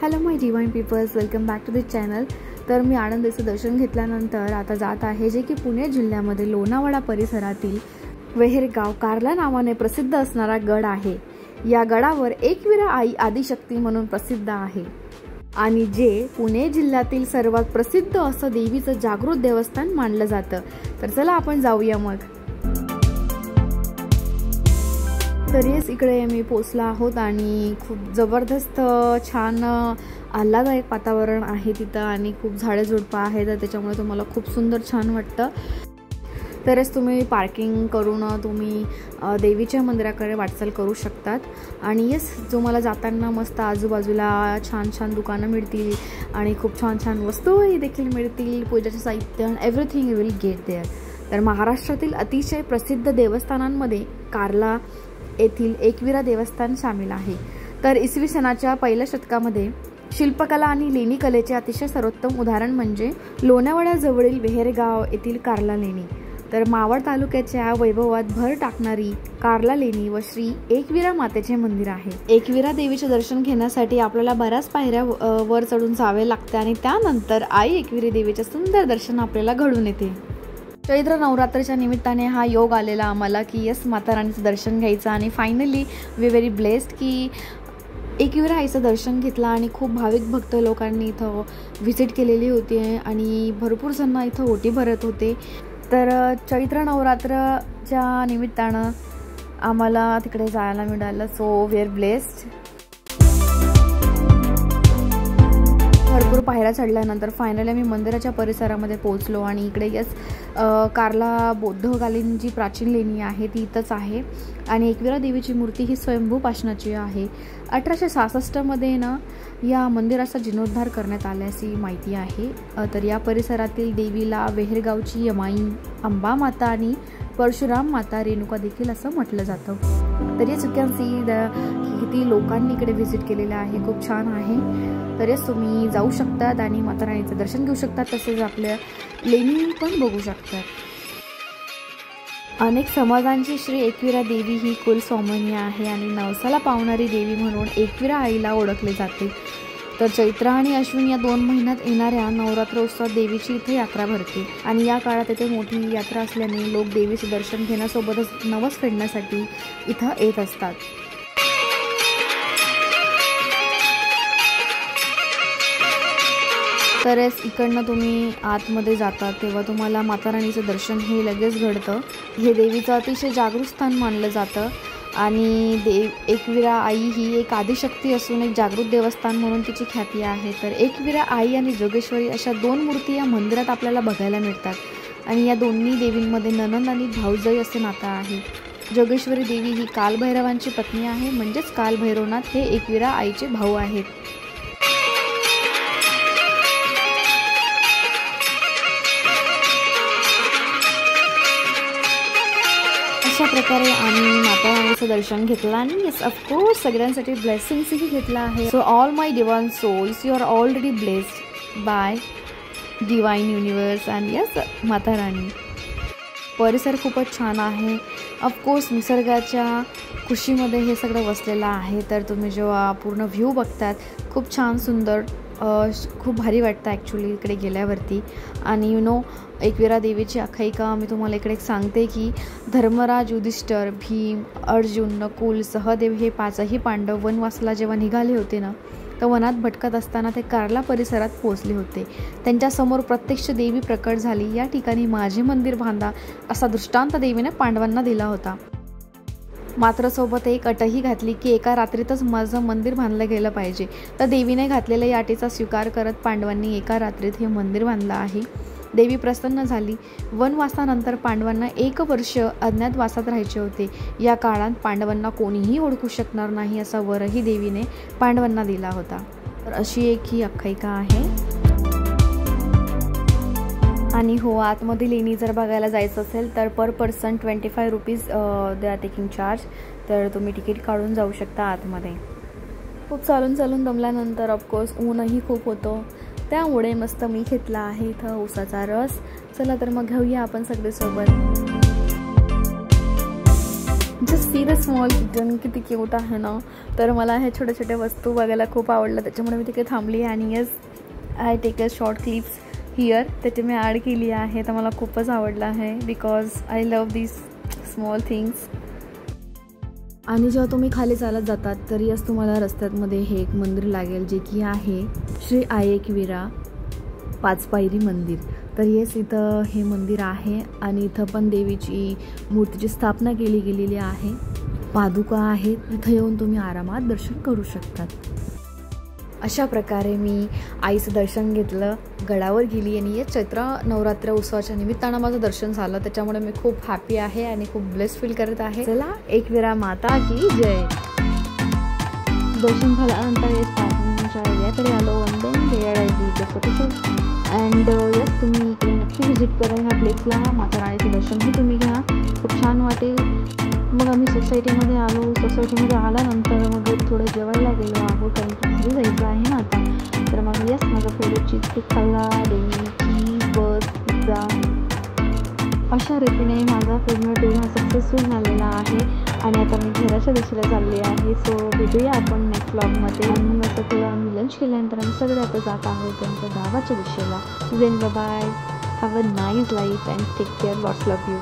Hello my divine peoples, welcome back to the channel. तर मी आनंदीचं दर्शन घेतल्यानंतर आता जात आहे जे की पुणे जिल्ह्यामध्ये लोणावळा परिसरातील वेहेरगाव कार्ला नावाने प्रसिद्ध असणारा गड आहे। या गडावर एकविरा आई आदिशक्ती म्हणून प्रसिद्ध आहे आणि जे पुणे जिल्ह्यातील सर्वात प्रसिद्ध असं देवीचं जागृत देवस्थान मानलं जातं। तर चला आपण जाऊया मग। तरीच इकडे मी पोचला आहोत आणि खूप जबरदस्त छान आल्हाददायक वातावरण आहे तिथं आणि खूप झाडे झुडपं आहेत, तर त्याच्यामुळे तुम्हाला खूप सुंदर छान वाटतं। तरच तुम्ही पार्किंग करून तुम्ही देवीच्या मंदिराकडे वाटचाल करू शकतात। आणि येस, तुम्हाला जाताना मस्त आजूबाजूला छान छान दुकानं मिळतील आणि खूप छान छान वस्तूही देखील मिळतील, पूजेचे साहित्य, everything you will get there. तर महाराष्ट्रातील अतिशय प्रसिद्ध देवस्थानांमध्ये कार्ला येथील एकविरा देवस्थान सामील आहे। तर इसवी सनाच्या पहिल्या शतकामध्ये शिल्पकला आणि लेणी कलेचे अतिशय सर्वोत्तम उदाहरण म्हणजे लोणावळ्याजवळील वेहेरगाव येथील कार्ला लेणी। तर मावळ तालुक्याच्या वैभवात भर टाकणारी कार्ला लेणी व श्री एकविरा मातेचे मंदिर आहे। एकविरा देवीचे दर्शन घेण्यासाठी आपल्याला बऱ्याच पायऱ्या वर चढून जावे लागते आणि त्यानंतर आई एकविरा देवीचे सुंदर दर्शन आपल्याला घडून येते। चैत्र नवरात्रीच्या निमित्ताने हा योग आलेला आम्हाला की यस, माता राणीचं दर्शन घ्यायचं आणि फायनली वी व्हेरी ब्लेस्ड की एकविरा आईचं दर्शन घेतलं आणि खूप भाविक भक्त लोकांनी इथं व्हिजिट केलेली होती आणि भरपूर जण इथं ओटी भरत होते। तर चैत्र नवरात्रच्या निमित्तानं आम्हाला तिकडे जायला मिळालं, सो वी आर ब्लेस्ड। भरपूर पायऱ्या चढल्यानंतर फायनली आम्ही मंदिराच्या परिसरामध्ये पोहोचलो आणि इकडे यस, कार्ला बौद्धकालीन जी प्राचीन लेणी आहे ती इथंच आहे आणि एकविरा देवीची मूर्ती ही स्वयंभू पाषाणाची आहे। 1866 मध्ये ना या मंदिराचा जीर्णोद्धार करण्यात आल्याची माहिती आहे। तर या परिसरातील देवीला वेहेरगावची यमाई अंबा माता आणि परशुराम माता रेणुका देखील असं म्हटलं जातं। तर यस, यू कॅन सी किती लोकांनी इकडे व्हिजिट केलेलं आहे, खूप छान आहे। तर यस, तुम्ही जाऊ शकतात आणि माता राणीचं दर्शन घेऊ शकतात, तसेच आपल्या लेणी पण बघू शकतात। अनेक समाजांची श्री एकविरा देवी ही कुलस्वामिनी आहे आणि नवसाला पावणारी देवी म्हणून एकविरा आईला ओळखले जाते। तर चैत्र आणि अश्विन या 2 महिन्यात येणाऱ्या नवरात्र उत्सवात देवीची इथे यात्रा भरते आणि या काळात इथे मोठी यात्रा असल्याने लोक देवीचे दर्शन घेण्यासोबतच नवस फेडण्यासाठी इथं येत असतात। तर इकडनं तुम्ही आतमध्ये जातात तेव्हा तुम्हाला माता राणीचं दर्शन हे लगेच घडतं। हे देवीचं अतिशय जागृत स्थान मानलं जातं आणि एकविरा आई ही एक आदिशक्ती असून एक जागृत देवस्थान म्हणून तिची ख्याती आहे। तर एकविरा आई आणि जोगेश्वरी अशा 2 मूर्ती या मंदिरात आपल्याला बघायला मिळतात आणि या दोन्ही देवींमध्ये नणंद आणि भाऊजाई असे नातं आहे। जोगेश्वरी देवी ही कालभैरवांची पत्नी आहे, म्हणजेच कालभैरवनाथ हे एकविरा आईचे भाऊ आहेत। अशा प्रकारे आम्ही माता राणीचं दर्शन घेतलं आणि येस, ऑफकोर्स सगळ्यांसाठी ब्लेसिंग्सही घेतला आहे। So all my divine souls, you are already blessed by divine universe and yes Mata Rani. परिसर खूपच छान आहे, ऑफकोर्स निसर्गाच्या खुशीमध्ये हे सगळं वसलेलं आहे। तर तुम्ही जेव्हा पूर्ण व्ह्यू बघतात खूप छान सुंदर, खूप भारी वाटतं ॲक्च्युली इकडे गेल्यावरती। आणि यू नो, एकविरा देवीची आख्यायिका मी तुम्हाला इकडे सांगते की धर्मराज, युधिष्ठिर, भीम, अर्जुन, नकुल, सहदेव हे 5ही पांडव वनवासाला जेव्हा निघाले होते ना, तर वनात भटकत असताना ते कार्ला परिसरात पोहोचले होते। त्यांच्यासमोर प्रत्यक्ष देवी प्रकट झाली। या ठिकाणी माझे मंदिर बांधा असा दृष्टांत देवीने पांडवांना दिला होता, मात्र सोबत एक अटही घातली की एका रात्रीतच माझं मंदिर बांधलं गेलं पाहिजे। तर देवीने घातलेल्या या अटीचा स्वीकार करत पांडवांनी एका रात्रीत हे मंदिर बांधलं आहे। देवी प्रसन्न झाली। वनवासानंतर पांडवांना 1 वर्ष अज्ञातवासात राहायचे होते। या काळात पांडवांना कोणीही ओळखू शकणार नाही असा वरही देवीने पांडवांना दिला होता। तर अशी एक ही आख्यायिका आहे। आणि हो, आतमध्ये लेणी जर बघायला जायचं असेल तर per person 25 rupees they are taking charge. तर तुम्ही तिकीट काढून जाऊ शकता आतमध्ये। खूप चालून दमल्यानंतर ऑफकोर्स ऊनही खूप होतं, त्यामुळे मस्त मी घेतला आहे इथं ऊसाचा रस। चला तर मग घेऊया आपण सगळे सोबत। Just see the small kitten, किती क्यूट आहे ना. तर मला हे छोटे छोटे वस्तू बघायला खूप आवडलं, त्याच्यामुळे मी तिकडे थांबली. आणि yes, I take a short clips here, त्याची मी ॲड केली आहे. तर मला खूपच आवडलं आहे because I love this small things. आणि जेव्हा तुम्ही खाली चालत जातात तर यस तुम्हाला रस्त्यामध्ये हे एक मंदिर लागेल, जे की आहे श्री आयेकवीरा पाचपायरी मंदिर. तर येस इथं हे मंदिर आहे आणि इथं पण देवीची मूर्तीची स्थापना केली गेलेली आहे. पादुका आहेत, इथं येऊन तुम्ही आरामात दर्शन करू शकतात. अशा प्रकारे मी आईचं दर्शन घेतलं, गडावर गेली आणि या चैत्र नवरात्र उत्सवाच्या निमित्तानं माझं दर्शन झालं. त्याच्यामुळे मी खूप हॅपी आहे आणि खूप ब्लेस फील करत आहे. चला, एकवीरा माता की जय. दर्शन झाल्यानंतर येस पार्किंगच्या एरियाकडे आलो. One then there I did the photoshoot and yes तुम्ही इकडे नक्की व्हिजिट करा ह्या प्लेसला. माता राणीचं दर्शनही तुम्ही घ्या, खूप छान वाटेल. मग आम्ही सोसायटीमध्ये आलो. सोसायटीमध्ये आल्यानंतर मग थोडं जेवायला गेलो आहोत, कारण की घरी जायचं आहे ना आता. तर मग येस माझा फेवरेट चीज केक खाल्ला, डेली चीज बस पिझ्झा. अशा रीतीने माझा फेवरेट डे हा सक्सेसफुल झालेला आहे. आणि आता मी घराच्या दिशेला चालली आहे. सो भेटूया आपण नेक्स्ट व्लॉगमध्ये. आणि मग असं थोडं आम्ही लंच केल्यानंतर आम्ही सगळे आता जात आहोत त्यांच्या गावाच्या दिशेला. Then bye, have a nice life and take care. Lots love you.